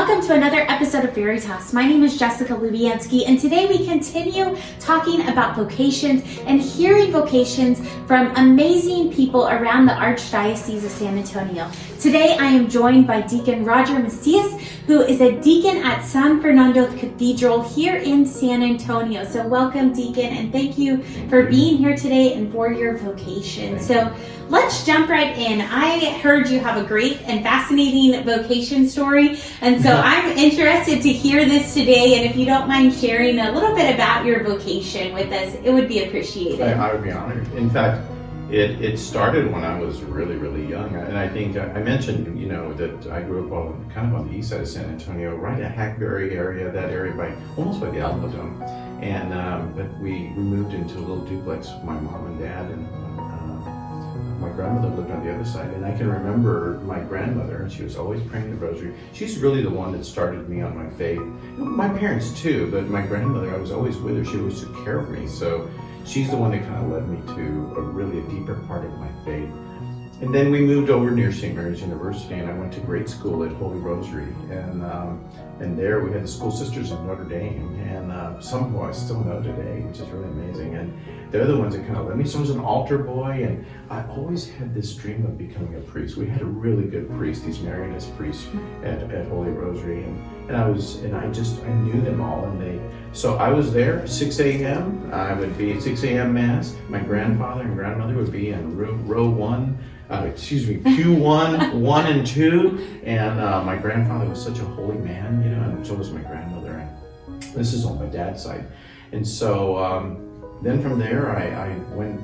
Welcome to another episode of VERITAS. My name is Jessica Lubianski, and today we continue talking about vocations and hearing vocations from amazing people around the Archdiocese of San Antonio. Today I am joined by Deacon Roger Macias, who is a deacon at San Fernando Cathedral here in San Antonio. So welcome, Deacon, and thank you for being here today and for your vocation. So let's jump right in. I heard you have a great and fascinating vocation story, and so I'm interested to hear this today, and if you don't mind sharing a little bit about your vocation with us, it would be appreciated. I would be honored. In fact, it started when I was really young, and I think I mentioned, that I grew up kind of on the east side of San Antonio, right at Hackberry area, that area almost by the Alamo Dome, and but we moved into a little duplex with my mom and dad, and my grandmother lived on the other side, and I can remember my grandmother, and she was always praying the rosary. She's really the one that started me on my faith. My parents too, but my grandmother, I was always with her. She always took care of me, so she's the one that kind of led me to a deeper part of my faith. And then we moved over near St. Mary's University, and I went to grade school at Holy Rosary, and there we had the School Sisters of Notre Dame, and some who I still know today, which is really amazing, and they're the ones that kind of led me. So I was an altar boy, and I always had this dream of becoming a priest. We had a really good priest, these Marianist priests at Holy Rosary, and I knew them all, so I was there 6 a.m. I would be at 6 a.m. Mass. My grandfather and grandmother would be in pew 1 and 2, and my grandfather was such a holy man, and so was my grandmother, and this is on my dad's side. And so then from there I went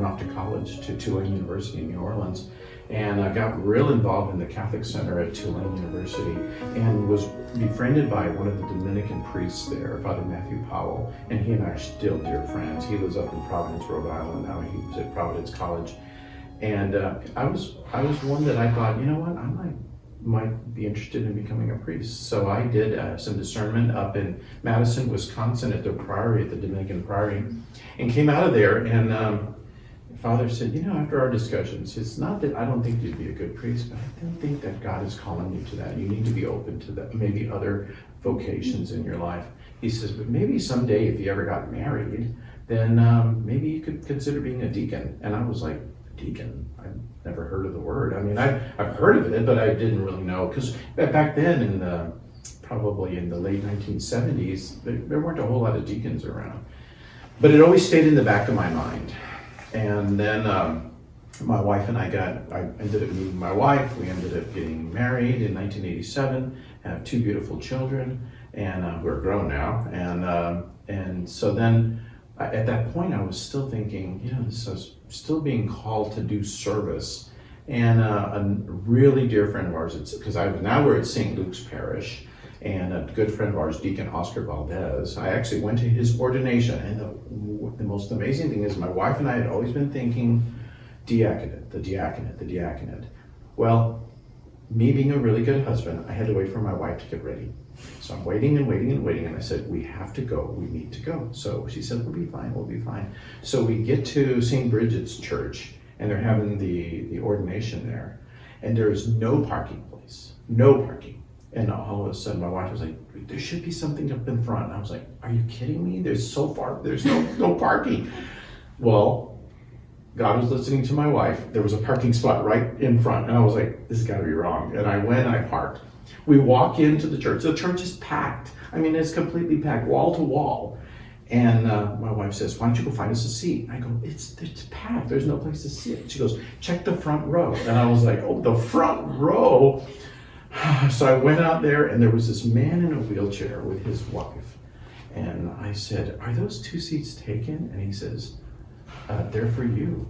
off to college to Tulane University in New Orleans, and I got real involved in the Catholic Center at Tulane University, and was befriended by one of the Dominican priests there, Father Matthew Powell, and he and I are still dear friends. He lives up in Providence, Rhode Island now. He was at Providence College, and I was one that I thought, you know what, I might be interested in becoming a priest. So I did some discernment up in Madison, Wisconsin at the Priory, at the Dominican Priory, and came out of there, and Father said, after our discussions, it's not that I don't think you'd be a good priest, but I don't think that God is calling you to that. You need to be open to that, maybe other vocations in your life. He says, but maybe someday if you ever got married, then maybe you could consider being a deacon. And I was like, deacon? I've never heard of the word. I mean, I've heard of it, but I didn't really know, because back then probably in the late 1970s, there weren't a whole lot of deacons around. But it always stayed in the back of my mind. And then my wife and I ended up meeting my wife. We ended up getting married in 1987, have 2 beautiful children, and we're grown now. And so then at that point I was still thinking, I was still being called to do service. And a really dear friend of ours, because we're at St. Luke's Parish, and a good friend of ours, Deacon Oscar Valdez, I actually went to his ordination, and the most amazing thing is my wife and I had always been thinking diaconate, the diaconate. Well, me being a really good husband, I had to wait for my wife to get ready. So I'm waiting, and I said, we have to go, we need to go. So she said, we'll be fine. So we get to St. Bridget's Church, and they're having the ordination there, and there is no parking place, no parking. And all of a sudden, my wife was like, there should be something up in front. And I was like, are you kidding me? There's no parking. Well, God was listening to my wife. There was a parking spot right in front. And I was like, this has got to be wrong. And I went and I parked. We walk into the church. The church is packed. I mean, it's completely packed, wall to wall. And my wife says, why don't you go find us a seat? I go, it's packed. There's no place to sit. She goes, check the front row. And I was like, oh, the front row? So I went out there, and there was this man in a wheelchair with his wife. And I said, are those 2 seats taken? And he says, they're for you.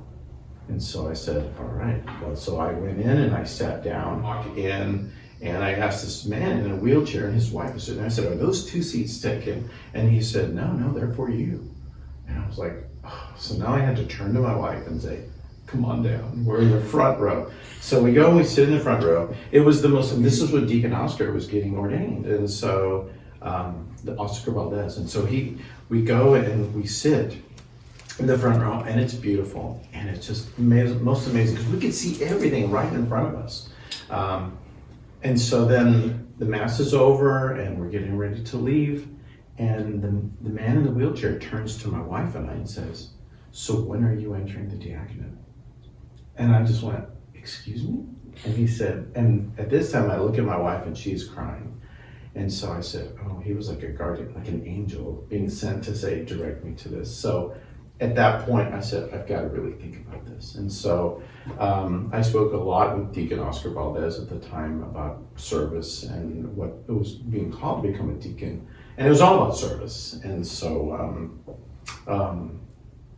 And so I said, all right. Well, so I went in and I sat down, walked in, and I asked this man in a wheelchair and his wife was sitting there. I said, are those 2 seats taken? And he said, no, they're for you. And I was like, oh. So now I had to turn to my wife and say, come on down, we're in the front row. So we go and we sit in the front row. It was and this is when Deacon Oscar was getting ordained. And so, the Oscar Valdez. And so we go and we sit in the front row, and it's beautiful. And it's just most amazing, because we could see everything right in front of us. And so then the Mass is over and we're getting ready to leave. And the man in the wheelchair turns to my wife and I and says, "So when are you entering the diaconate?" And I just went, "Excuse me?" And he said, and at this time I look at my wife and she's crying. And so I said, "Oh, he was like a guardian, like an angel being sent to say, direct me to this." So at that point I said, "I've got to really think about this." And so I spoke a lot with Deacon Oscar Valdez at the time about service and what it was being called to become a deacon. And it was all about service. And so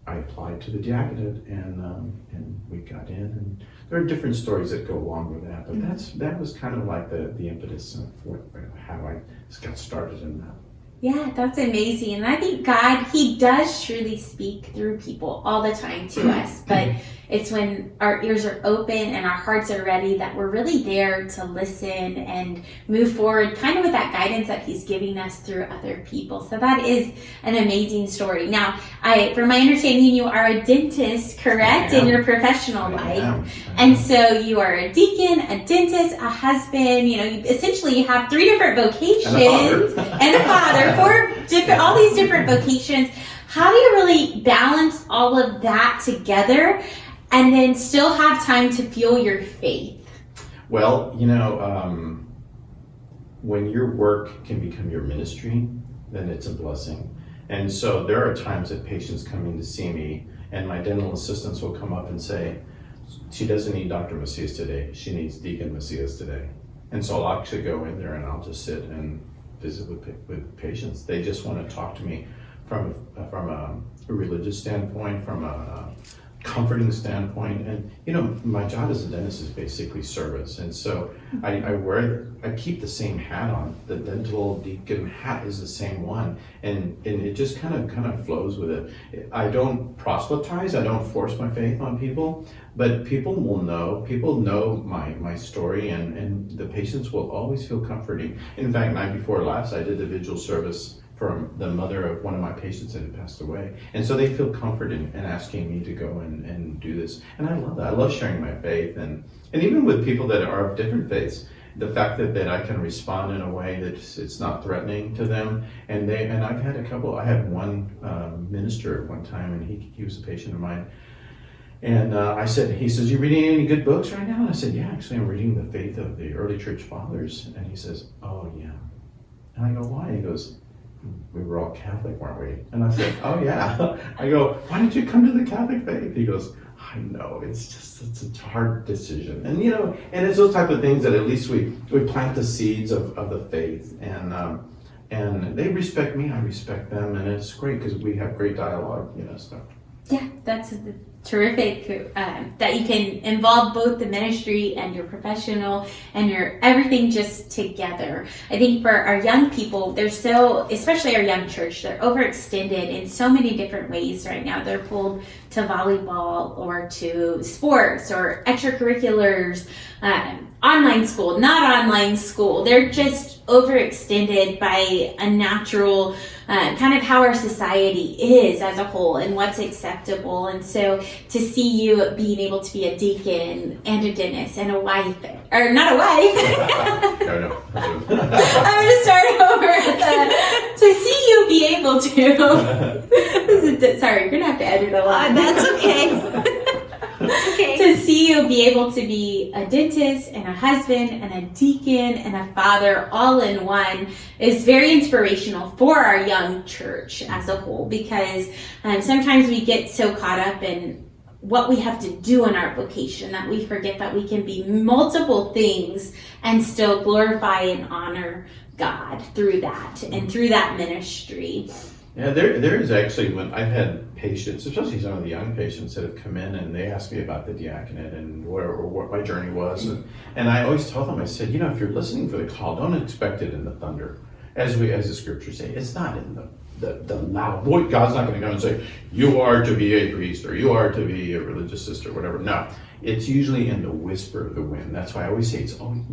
I applied to the diaconate and we got in. And there are different stories that go along with that, but that was kind of like the impetus of how I got started in that. Yeah, that's amazing. And I think God, he does truly speak through people all the time to us, but it's when our ears are open and our hearts are ready that we're really there to listen and move forward kind of with that guidance that he's giving us through other people. So that is an amazing story. Now, from my understanding, you are a dentist, correct, in your professional life. And so you are a deacon, a dentist, a husband, essentially you have 3 different vocations and a father, 4 different, all these different vocations. How do you really balance all of that together and then still have time to fuel your faith? Well, when your work can become your ministry, then it's a blessing. And so there are times that patients come in to see me and my dental assistants will come up and say, "She doesn't need Dr. Macias today, she needs Deacon Macias today." And so I'll actually go in there and I'll just sit and visit with patients. They just want to talk to me from a religious standpoint, from a comforting standpoint. And my job as a dentist is basically service, and so I keep the same hat on. The dental deacon hat is the same one, and it just kind of flows with it. I don't proselytize, I don't force my faith on people, but people know my story, and the patients will always feel comforting. In fact, night before last I did the vigil service for the mother of one of my patients that had passed away. And so they feel comforted in asking me to go and do this. And I love that. I love sharing my faith. And even with people that are of different faiths, the fact that I can respond in a way that it's not threatening to them. And I've had I had one minister at one time, and he was a patient of mine. And he says, "You reading any good books right now?" And I said, "Yeah, actually I'm reading the faith of the early church fathers." And he says, "Oh yeah." And I go, "Why?" He goes, "We were all Catholic, weren't we?" And I said, "Oh yeah." I go, "Why did you come to the Catholic faith?" He goes, "I know, it's a hard decision." And and it's those type of things that at least we plant the seeds of the faith, and they respect me, I respect them, and it's great because we have great dialogue, stuff. Yeah, that's terrific that you can involve both the ministry and your professional and your everything just together. I think for our young people, especially our young church, they're overextended in so many different ways right now. They're pulled to volleyball or to sports or extracurriculars, online school, not online school. They're just overextended by a natural kind of how our society is as a whole and what's acceptable. And so to see you being able to be a deacon and a dentist and a wife, or not a wife. No. I'm going to start over. To see you be able to. Sorry, you're going to have to edit a lot. That's okay. Okay. To see you be able to be a dentist and a husband and a deacon and a father all in one is very inspirational for our young church as a whole, because sometimes we get so caught up in what we have to do in our vocation that we forget that we can be multiple things and still glorify and honor God through that and through that ministry. Yeah, there is actually, when I've had patients, especially some of the young patients that have come in and they ask me about the diaconate and what my journey was. And I always tell them, I said, if you're listening for the call, don't expect it in the thunder. As the scriptures say, it's not in the loud voice. God's not going to come and say, "You are to be a priest," or "You are to be a religious sister," whatever. No, it's usually in the whisper of the wind. That's why I always say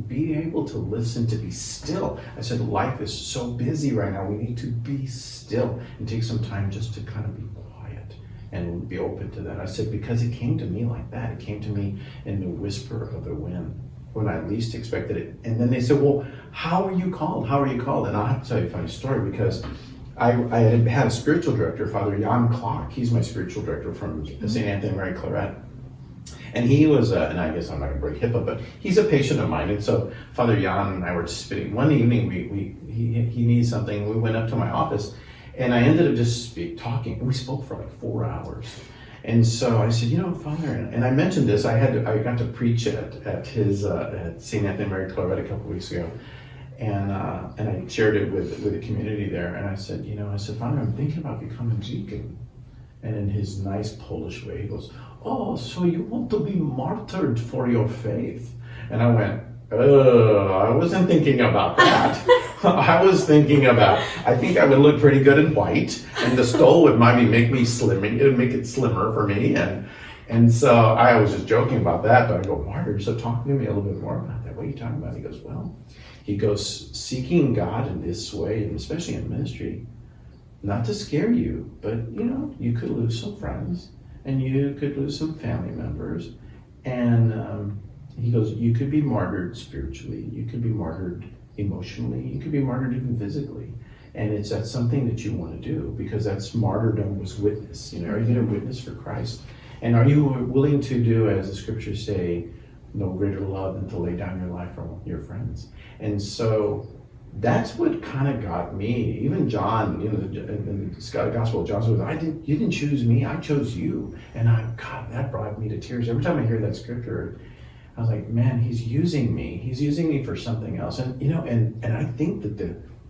be able to listen, to be still. I said life is so busy right now. We need to be still and take some time just to kind of be quiet and be open to that. I said, because it came to me like that. It came to me in the whisper of the wind. when I least expected it. And then they said, well, how are you called? How are you called? And I'll have to tell you a funny story, because I had a spiritual director, Father Jan Klock. He's my spiritual director from St. Anthony Mary Claret. And he was, and I guess I'm not going to break HIPAA, but he's a patient of mine. And so Father Jan and I were spitting. One evening, he needed something. We went up to my office, and I ended up just talking. And we spoke for like 4 hours. And so I said, Father, and I mentioned this. I got to preach at his at St. Anthony Mary Claret a couple weeks ago. And I shared it with the community there. And I said, Father, I'm thinking about becoming deacon. And in his nice Polish way, he goes, oh, so you want to be martyred for your faith? And I went, I wasn't thinking about that. I was thinking about, I think I would look pretty good in white, and the stole would make me slim, it would make it slimmer for me. And so I was just joking about that, but I go, martyr, so talk to me a little bit more about that. What are you talking about? He goes, seeking God in this way, and especially in ministry, not to scare you, but you could lose some friends, and you could lose some family members. And he goes, you could be martyred spiritually, you could be martyred emotionally, you could be martyred even physically. And that's something that you want to do, because that's martyrdom was witness. Are you going to witness for Christ? And are you willing to do, as the scriptures say, no greater love than to lay down your life for your friends? And so that's what kind of got me. Even John, in the Gospel of John says, you didn't choose me, I chose you. And God, that brought me to tears. Every time I hear that scripture, I was like, man, he's using me. He's using me for something else. And and I think that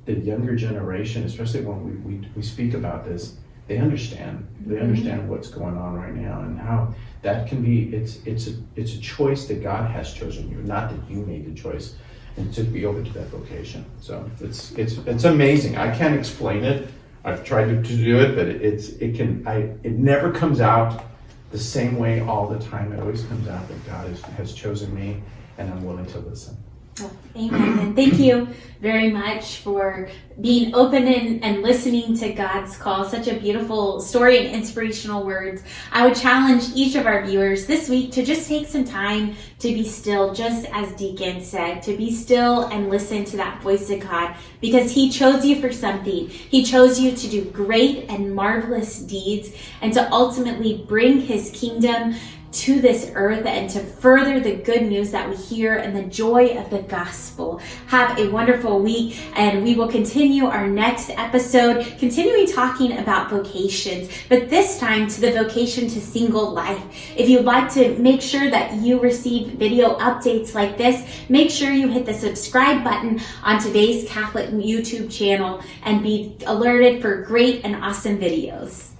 the younger generation, especially when we speak about this, they understand. They understand what's going on right now, and how that can be. It's a choice that God has chosen you, not that you made the choice. And to be open to that vocation. So it's amazing. I can't explain it. I've tried to do it, but it never comes out the same way all the time. It always comes out that God has chosen me, and I'm willing to listen. Oh, amen. And thank you very much for being open and listening to God's call. Such a beautiful story and inspirational words. I would challenge each of our viewers this week to just take some time to be still, just as Deacon said, to be still and listen to that voice of God, because he chose you for something. He chose you to do great and marvelous deeds, and to ultimately bring his kingdom to this earth, and to further the good news that we hear and the joy of the gospel. Have a wonderful week, and we will continue our next episode, continuing talking about vocations, but this time to the vocation to single life. If you'd like to make sure that you receive video updates like this, make sure you hit the subscribe button on today's Catholic YouTube channel and be alerted for great and awesome videos.